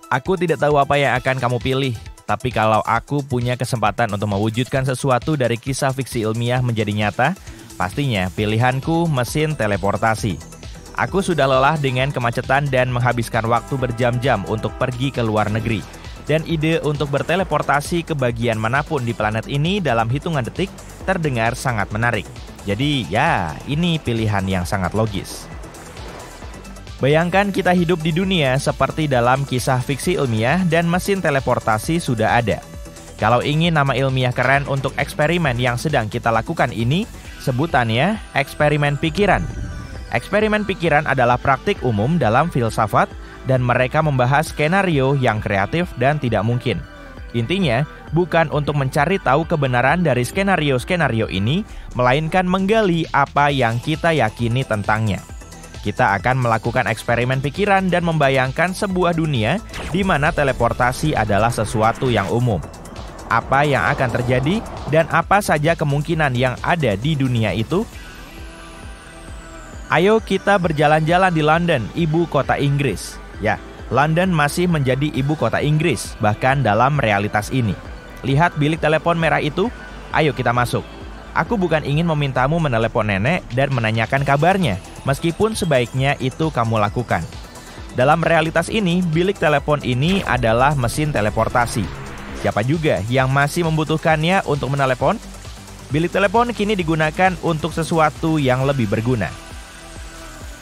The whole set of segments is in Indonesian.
Aku tidak tahu apa yang akan kamu pilih, tapi kalau aku punya kesempatan untuk mewujudkan sesuatu dari kisah fiksi ilmiah menjadi nyata, pastinya pilihanku mesin teleportasi. Aku sudah lelah dengan kemacetan dan menghabiskan waktu berjam-jam untuk pergi ke luar negeri. Dan ide untuk berteleportasi ke bagian manapun di planet ini dalam hitungan detik terdengar sangat menarik. Jadi ya, ini pilihan yang sangat logis. Bayangkan kita hidup di dunia seperti dalam kisah fiksi ilmiah dan mesin teleportasi sudah ada. Kalau ingin nama ilmiah keren untuk eksperimen yang sedang kita lakukan ini, sebutannya eksperimen pikiran. Eksperimen pikiran adalah praktik umum dalam filsafat dan mereka membahas skenario yang kreatif dan tidak mungkin. Intinya, bukan untuk mencari tahu kebenaran dari skenario-skenario ini, melainkan menggali apa yang kita yakini tentangnya. Kita akan melakukan eksperimen pikiran dan membayangkan sebuah dunia di mana teleportasi adalah sesuatu yang umum. Apa yang akan terjadi dan apa saja kemungkinan yang ada di dunia itu? Ayo kita berjalan-jalan di London, ibu kota Inggris. Ya, London masih menjadi ibu kota Inggris, bahkan dalam realitas ini. Lihat bilik telepon merah itu? Ayo kita masuk. Aku bukan ingin memintamu menelepon nenek dan menanyakan kabarnya, meskipun sebaiknya itu kamu lakukan. Dalam realitas ini, bilik telepon ini adalah mesin teleportasi. Siapa juga yang masih membutuhkannya untuk menelepon? Bilik telepon kini digunakan untuk sesuatu yang lebih berguna.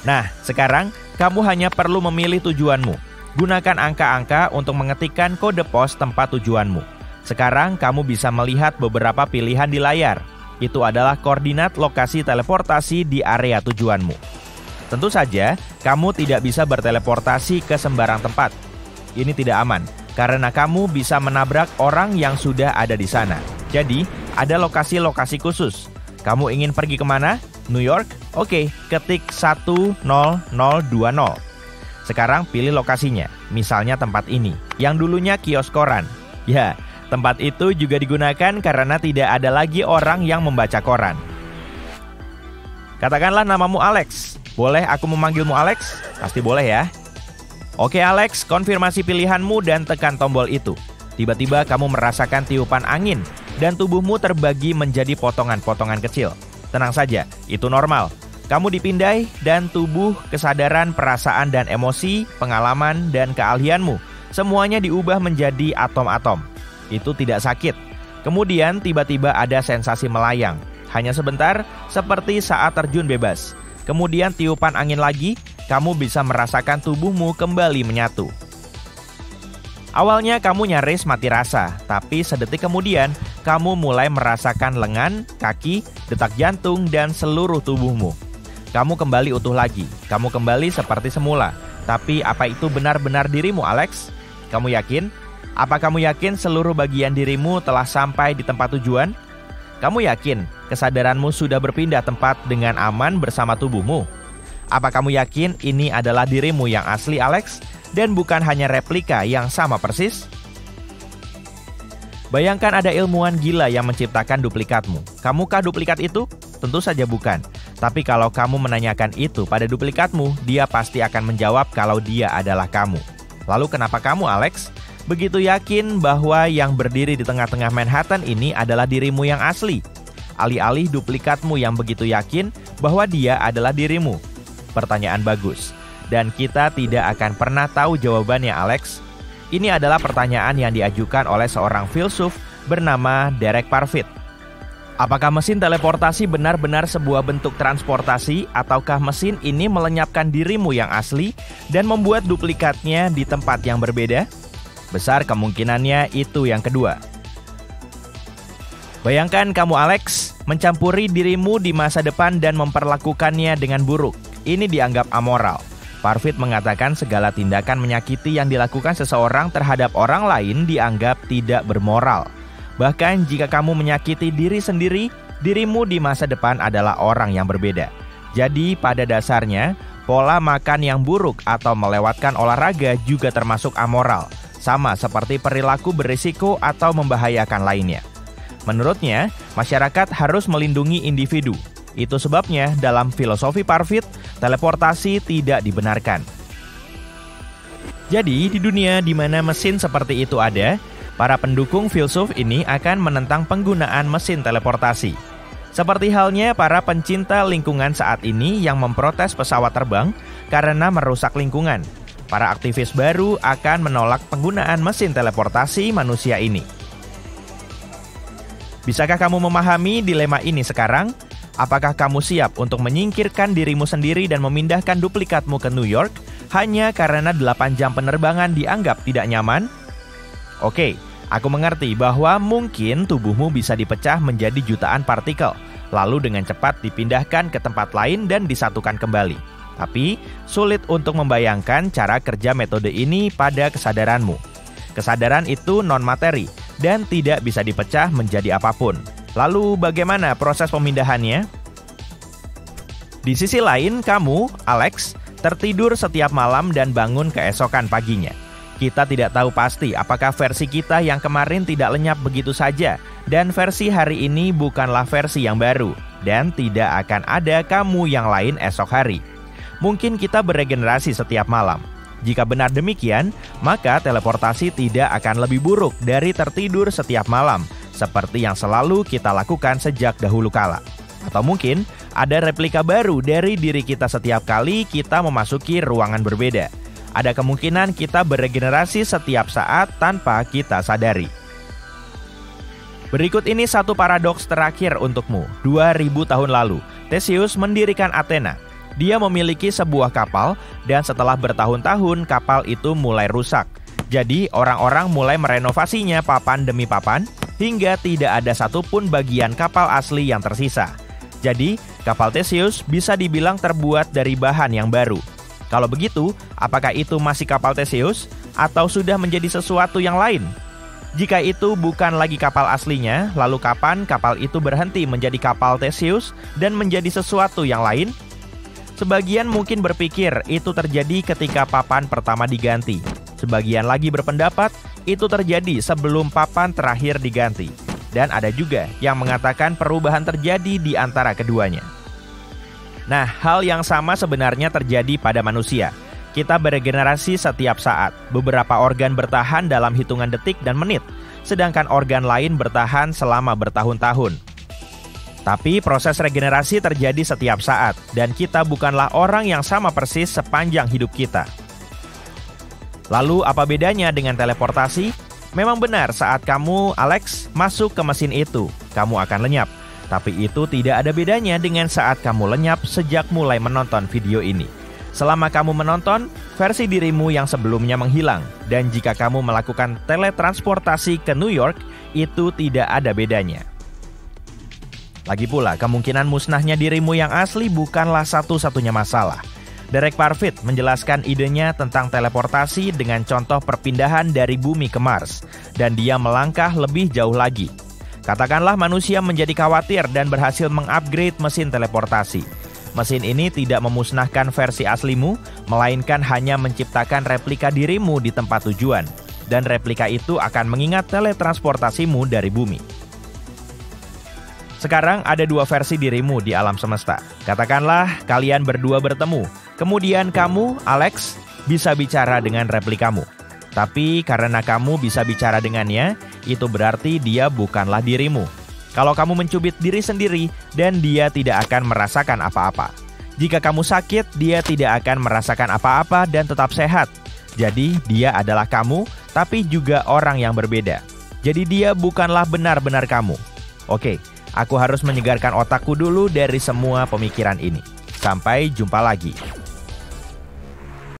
Nah, sekarang kamu hanya perlu memilih tujuanmu. Gunakan angka-angka untuk mengetikkan kode pos tempat tujuanmu. Sekarang kamu bisa melihat beberapa pilihan di layar. Itu adalah koordinat lokasi teleportasi di area tujuanmu. Tentu saja, kamu tidak bisa berteleportasi ke sembarang tempat. Ini tidak aman, karena kamu bisa menabrak orang yang sudah ada di sana. Jadi, ada lokasi-lokasi khusus. Kamu ingin pergi kemana? New York? Oke, ketik 10020. Sekarang pilih lokasinya, misalnya tempat ini, yang dulunya kios koran. Ya, tempat itu juga digunakan karena tidak ada lagi orang yang membaca koran. Katakanlah namamu Alex. Boleh aku memanggilmu Alex? Pasti boleh ya. Oke Alex, konfirmasi pilihanmu dan tekan tombol itu. Tiba-tiba kamu merasakan tiupan angin dan tubuhmu terbagi menjadi potongan-potongan kecil. Tenang saja, itu normal. Kamu dipindai dan tubuh, kesadaran, perasaan dan emosi, pengalaman dan keahlianmu semuanya diubah menjadi atom-atom. Itu tidak sakit. Kemudian tiba-tiba ada sensasi melayang. Hanya sebentar, seperti saat terjun bebas. Kemudian tiupan angin lagi, kamu bisa merasakan tubuhmu kembali menyatu. Awalnya kamu nyaris mati rasa, tapi sedetik kemudian kamu mulai merasakan lengan, kaki, detak jantung, dan seluruh tubuhmu. Kamu kembali utuh lagi, kamu kembali seperti semula. Tapi apa itu benar-benar dirimu, Alex? Kamu yakin? Apa kamu yakin seluruh bagian dirimu telah sampai di tempat tujuan? Kamu yakin kesadaranmu sudah berpindah tempat dengan aman bersama tubuhmu? Apa kamu yakin ini adalah dirimu yang asli, Alex? Dan bukan hanya replika yang sama persis? Bayangkan ada ilmuwan gila yang menciptakan duplikatmu. Kamukah duplikat itu? Tentu saja bukan. Tapi kalau kamu menanyakan itu pada duplikatmu, dia pasti akan menjawab kalau dia adalah kamu. Lalu kenapa kamu, Alex? Begitu yakin bahwa yang berdiri di tengah-tengah Manhattan ini adalah dirimu yang asli? Alih-alih duplikatmu yang begitu yakin bahwa dia adalah dirimu. Pertanyaan bagus. Dan kita tidak akan pernah tahu jawabannya, Alex. Ini adalah pertanyaan yang diajukan oleh seorang filsuf bernama Derek Parfit. Apakah mesin teleportasi benar-benar sebuah bentuk transportasi, ataukah mesin ini melenyapkan dirimu yang asli dan membuat duplikatnya di tempat yang berbeda? Besar kemungkinannya itu yang kedua. Bayangkan kamu, Alex, mencampuri dirimu di masa depan dan memperlakukannya dengan buruk. Ini dianggap amoral. Parfit mengatakan segala tindakan menyakiti yang dilakukan seseorang terhadap orang lain dianggap tidak bermoral. Bahkan jika kamu menyakiti diri sendiri, dirimu di masa depan adalah orang yang berbeda. Jadi pada dasarnya, pola makan yang buruk atau melewatkan olahraga juga termasuk amoral, sama seperti perilaku berisiko atau membahayakan lainnya. Menurutnya, masyarakat harus melindungi individu. Itu sebabnya dalam filosofi Parfit, teleportasi tidak dibenarkan. Jadi, di dunia di mana mesin seperti itu ada, para pendukung filsuf ini akan menentang penggunaan mesin teleportasi. Seperti halnya para pencinta lingkungan saat ini yang memprotes pesawat terbang karena merusak lingkungan. Para aktivis baru akan menolak penggunaan mesin teleportasi manusia ini. Bisakah kamu memahami dilema ini sekarang? Apakah kamu siap untuk menyingkirkan dirimu sendiri dan memindahkan duplikatmu ke New York hanya karena 8 jam penerbangan dianggap tidak nyaman? Oke, aku mengerti bahwa mungkin tubuhmu bisa dipecah menjadi jutaan partikel, lalu dengan cepat dipindahkan ke tempat lain dan disatukan kembali. Tapi, sulit untuk membayangkan cara kerja metode ini pada kesadaranmu. Kesadaran itu non-materi dan tidak bisa dipecah menjadi apapun. Lalu bagaimana proses pemindahannya? Di sisi lain, kamu, Alex, tertidur setiap malam dan bangun keesokan paginya. Kita tidak tahu pasti apakah versi kita yang kemarin tidak lenyap begitu saja, dan versi hari ini bukanlah versi yang baru, dan tidak akan ada kamu yang lain esok hari. Mungkin kita beregenerasi setiap malam. Jika benar demikian, maka teleportasi tidak akan lebih buruk dari tertidur setiap malam, seperti yang selalu kita lakukan sejak dahulu kala. Atau mungkin ada replika baru dari diri kita setiap kali kita memasuki ruangan berbeda. Ada kemungkinan kita beregenerasi setiap saat tanpa kita sadari. Berikut ini satu paradoks terakhir untukmu. 2000 tahun lalu, Theseus mendirikan Athena. Dia memiliki sebuah kapal dan setelah bertahun-tahun kapal itu mulai rusak. Jadi orang-orang mulai merenovasinya papan demi papan hingga tidak ada satupun bagian kapal asli yang tersisa. Jadi kapal Theseus bisa dibilang terbuat dari bahan yang baru. Kalau begitu, apakah itu masih kapal Theseus atau sudah menjadi sesuatu yang lain? Jika itu bukan lagi kapal aslinya, lalu kapan kapal itu berhenti menjadi kapal Theseus dan menjadi sesuatu yang lain? Sebagian mungkin berpikir itu terjadi ketika papan pertama diganti. Sebagian lagi berpendapat itu terjadi sebelum papan terakhir diganti. Dan ada juga yang mengatakan perubahan terjadi di antara keduanya. Nah, hal yang sama sebenarnya terjadi pada manusia. Kita beregenerasi setiap saat. Beberapa organ bertahan dalam hitungan detik dan menit, sedangkan organ lain bertahan selama bertahun-tahun. Tapi proses regenerasi terjadi setiap saat, dan kita bukanlah orang yang sama persis sepanjang hidup kita. Lalu apa bedanya dengan teleportasi? Memang benar saat kamu, Alex, masuk ke mesin itu, kamu akan lenyap. Tapi itu tidak ada bedanya dengan saat kamu lenyap sejak mulai menonton video ini. Selama kamu menonton, versi dirimu yang sebelumnya menghilang. Dan jika kamu melakukan teletransportasi ke New York, itu tidak ada bedanya. Lagi pula, kemungkinan musnahnya dirimu yang asli bukanlah satu-satunya masalah. Derek Parfit menjelaskan idenya tentang teleportasi dengan contoh perpindahan dari bumi ke Mars, dan dia melangkah lebih jauh lagi. Katakanlah manusia menjadi khawatir dan berhasil mengupgrade mesin teleportasi. Mesin ini tidak memusnahkan versi aslimu, melainkan hanya menciptakan replika dirimu di tempat tujuan, dan replika itu akan mengingat teletransportasimu dari bumi. Sekarang ada dua versi dirimu di alam semesta. Katakanlah kalian berdua bertemu. Kemudian kamu, Alex, bisa bicara dengan replikamu. Tapi karena kamu bisa bicara dengannya, itu berarti dia bukanlah dirimu. Kalau kamu mencubit diri sendiri dan dia tidak akan merasakan apa-apa. Jika kamu sakit, dia tidak akan merasakan apa-apa dan tetap sehat. Jadi dia adalah kamu, tapi juga orang yang berbeda. Jadi dia bukanlah benar-benar kamu. Oke. Aku harus menyegarkan otakku dulu dari semua pemikiran ini. Sampai jumpa lagi.